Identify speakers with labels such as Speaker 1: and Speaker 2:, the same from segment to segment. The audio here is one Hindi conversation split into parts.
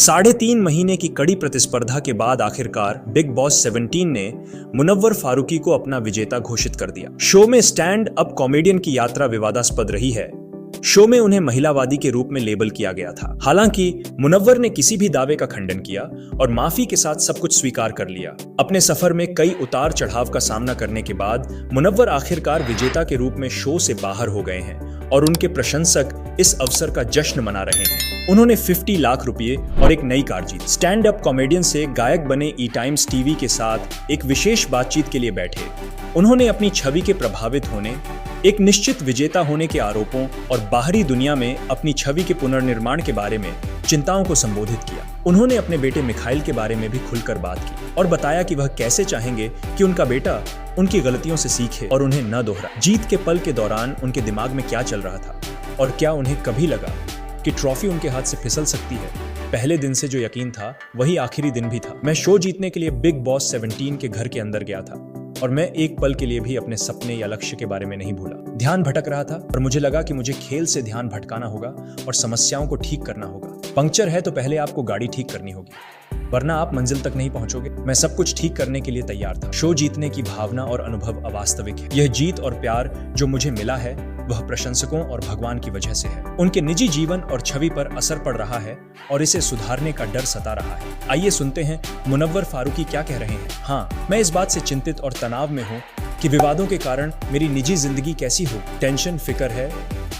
Speaker 1: 3.5 महीने की कड़ी प्रतिस्पर्धा के बाद आखिरकार बिग बॉस 17 ने मुनव्वर फारूकी को अपना विजेता घोषित कर दिया। शो में स्टैंड अप कॉमेडियन की यात्रा विवादास्पद रही है। शो में उन्हें महिलावादी के रूप में लेबल किया गया था। हालांकि मुनव्वर ने किसी भी दावे का खंडन किया और माफी के साथ सब कुछ स्वीकार कर लिया। अपने सफर में कई उतार चढ़ाव का सामना करने के बाद मुनव्वर आखिरकार विजेता के रूप में शो से बाहर हो गए हैं और उनके प्रशंसक इस अवसर का जश्न मना रहे हैं। उन्होंने 50 लाख रुपए और एक नई कार जीती। स्टैंड अप कॉमेडियन से गायक बने ई टाइम्स टीवी के साथ एक विशेष बातचीत के लिए बैठे। उन्होंने अपनी छवि के प्रभावित होने, एक निश्चित विजेता होने के आरोपों और बाहरी दुनिया में अपनी छवि के पुनर्निर्माण के बारे में चिंताओं को संबोधित किया। उन्होंने अपने बेटे मिखाइल के बारे में भी खुलकर बात की और बताया कि वह कैसे चाहेंगे कि उनका बेटा उनकी गलतियों से सीखे और उन्हें न दोहराए। जीत के पल के दौरान उनके दिमाग में क्या चल रहा था और क्या उन्हें कभी लगा कि ट्रॉफी उनके हाथ से फिसल सकती है। पहले दिन से जो यकीन था वही आखिरी दिन भी था। मैं शो जीतने के लिए बिग बॉस 17 के घर के अंदर गया था और मैं एक पल के लिए भी अपने सपने या लक्ष्य के बारे में नहीं भूला। ध्यान भटक रहा था और मुझे लगा कि मुझे खेल से ध्यान भटकाना होगा और समस्याओं को ठीक करना होगा। पंक्चर है तो पहले आपको गाड़ी ठीक करनी होगी, वरना आप मंजिल तक नहीं पहुंचोगे। मैं सब कुछ ठीक करने के लिए तैयार था। शो जीतने की भावना और अनुभव अवास्तविक है। यह जीत और प्यार जो मुझे मिला है वह प्रशंसकों और भगवान की वजह से है। उनके निजी जीवन और छवि पर असर पड़ रहा है और इसे सुधारने का डर सता रहा है। आइए सुनते हैं मुनव्वर फारूकी क्या कह रहे हैं। हाँ, मैं इस बात से चिंतित और तनाव में हूँ कि विवादों के कारण मेरी निजी जिंदगी कैसी हो। टेंशन, फिक्र है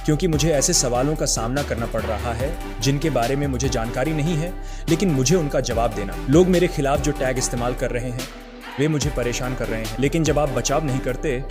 Speaker 1: क्योंकि मुझे ऐसे सवालों का सामना करना पड़ रहा है जिनके बारे में मुझे जानकारी नहीं है, लेकिन मुझे उनका जवाब देना। लोग मेरे खिलाफ जो टैग इस्तेमाल कर रहे हैं वे मुझे परेशान कर रहे हैं, लेकिन जब आप बचाव नहीं करते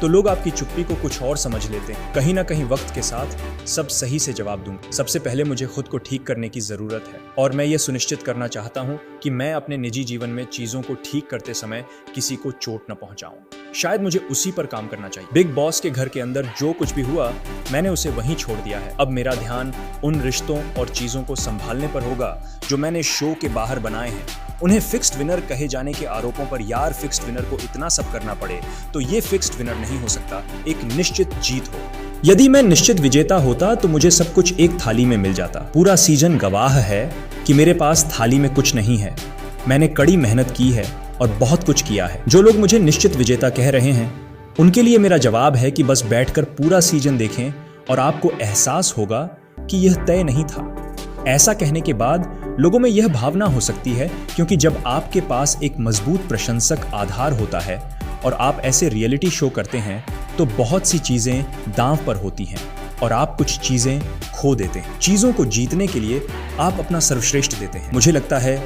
Speaker 1: तो लोग आपकी चुप्पी को कुछ और समझ लेते हैं। कहीं ना कहीं वक्त के साथ सब सही से जवाब दूंगा। सबसे पहले मुझे खुद को ठीक करने की जरूरत है और मैं ये सुनिश्चित करना चाहता हूँ कि मैं अपने निजी जीवन में चीजों को ठीक करते समय किसी को चोट न पहुंचाऊं। शायद मुझे उसी पर काम करना चाहिए। बिग बॉस के घर के अंदर जो कुछ भी हुआ मैंने उसे वहीं छोड़ दिया है। अब मेरा ध्यान उन रिश्तों और चीजों को संभालने पर होगा जो मैंने शो के बाहर बनाए हैं। उन्हें फिक्स्ड विनर कहे जाने के आरोपों पर यार फिक्स्ड विनर को इतना सब करना पड़े तो ये फिक्स्ड विनर नहीं हो सकता, एक निश्चित जीत हो। यदि मैं निश्चित विजेता होता तो मुझे सब कुछ एक थाली में मिल जाता। पूरा सीजन गवाह है कि मेरे पास थाली में कुछ नहीं है। मैंने कड़ी मेहनत की है और बहुत कुछ किया है। जो लोग मुझे निश्चित विजेता कह रहे हैं उनके लिए मेरा जवाब है कि बस बैठकर पूरा सीजन देखें और आपको एहसास होगा कि यह तय नहीं था। ऐसा कहने के बाद लोगों में यह भावना हो सकती है क्योंकि जब आपके पास एक मजबूत प्रशंसक आधार होता है और आप ऐसे रियलिटी शो करते हैं तो बहुत सी चीजें दांव पर होती हैं और आप कुछ चीजें खो देते हैं। चीजों को जीतने के लिए आप अपना सर्वश्रेष्ठ देते हैं। मुझे लगता है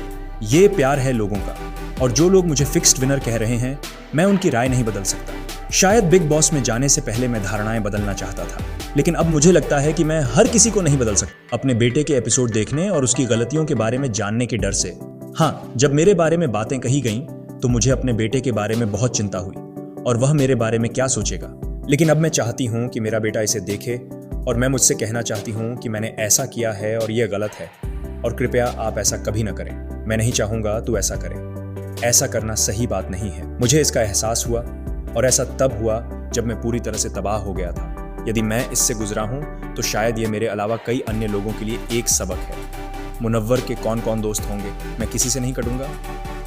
Speaker 1: ये प्यार है लोगों का और जो लोग मुझे फिक्स्ड विनर कह रहे हैं मैं उनकी राय नहीं बदल सकता। शायद बिग बॉस में जाने से पहले मैं धारणाएं बदलना चाहता था, लेकिन अब मुझे लगता है कि मैं हर किसी को नहीं बदल सकता। अपने बेटे के एपिसोड देखने और उसकी गलतियों के बारे में जानने के डर से। हाँ, जब मेरे बारे में बातें कही गईं तो मुझे अपने बेटे के बारे में बहुत चिंता हुई और वह मेरे बारे में क्या सोचेगा। लेकिन अब मैं चाहती हूँ कि मेरा बेटा इसे देखे और मैं मुझसे कहना चाहती हूँ कि मैंने ऐसा किया है और यह गलत है और कृपया आप ऐसा कभी ना करें। मैं नहीं चाहूँगा तू ऐसा करे। ऐसा करना सही बात नहीं है। मुझे इसका एहसास हुआ और ऐसा तब हुआ जब मैं पूरी तरह से तबाह हो गया था। यदि मैं इससे गुजरा हूँ तो शायद ये मेरे अलावा कई अन्य लोगों के लिए एक सबक है। मुनव्वर के कौन कौन दोस्त होंगे, मैं किसी से नहीं कटूंगा।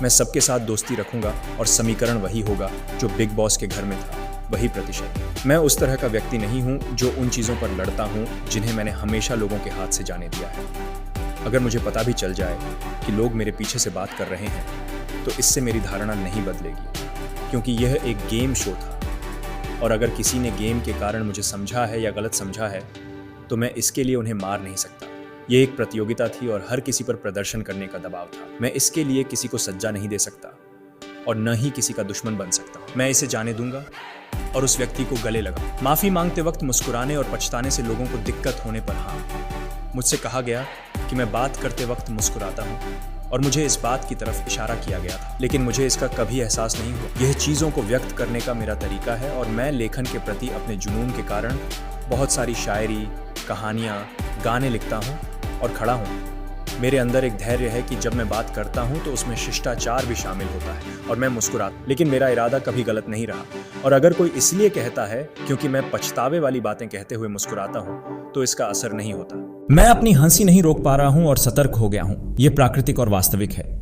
Speaker 1: मैं सबके साथ दोस्ती रखूंगा और समीकरण वही होगा जो बिग बॉस के घर में था, वही प्रतिशत। मैं उस तरह का व्यक्ति नहीं हूँ जो उन चीज़ों पर लड़ता हूँ जिन्हें मैंने हमेशा लोगों के हाथ से जाने दिया है। अगर मुझे पता भी चल जाए कि लोग मेरे पीछे से बात कर रहे हैं तो इससे मेरी धारणा नहीं बदलेगी, क्योंकि यह एक गेम शो था और अगर किसी ने गेम के कारण मुझे समझा है या गलत समझा है तो मैं इसके लिए उन्हें मार नहीं सकता। ये एक प्रतियोगिता थी और हर किसी पर प्रदर्शन करने का दबाव था। मैं इसके लिए किसी को सज्जा नहीं दे सकता और न ही किसी का दुश्मन बन सकता। मैं इसे जाने दूंगा और उस व्यक्ति को गले लगा। माफी मांगते वक्त मुस्कुराने और पछताने से लोगों को दिक्कत होने पर हाँ, मुझसे कहा गया कि मैं बात करते वक्त मुस्कुराता हूँ और मुझे इस बात की तरफ इशारा किया गया था, लेकिन मुझे इसका कभी एहसास नहीं हुआ। यह चीज़ों को व्यक्त करने का मेरा तरीका है और मैं लेखन के प्रति अपने जुनून के कारण बहुत सारी शायरी, कहानियाँ, गाने लिखता हूँ और खड़ा हूँ। मेरे अंदर एक धैर्य है कि जब मैं बात करता हूँ तो उसमें शिष्टाचार भी शामिल होता है और मैं मुस्कुराता, लेकिन मेरा इरादा कभी गलत नहीं रहा। और अगर कोई इसलिए कहता है क्योंकि मैं पछतावे वाली बातें कहते हुए मुस्कुराता हूँ तो इसका असर नहीं होता।
Speaker 2: मैं अपनी हंसी नहीं रोक पा रहा हूं और सतर्क हो गया हूं। यह प्राकृतिक और वास्तविक है।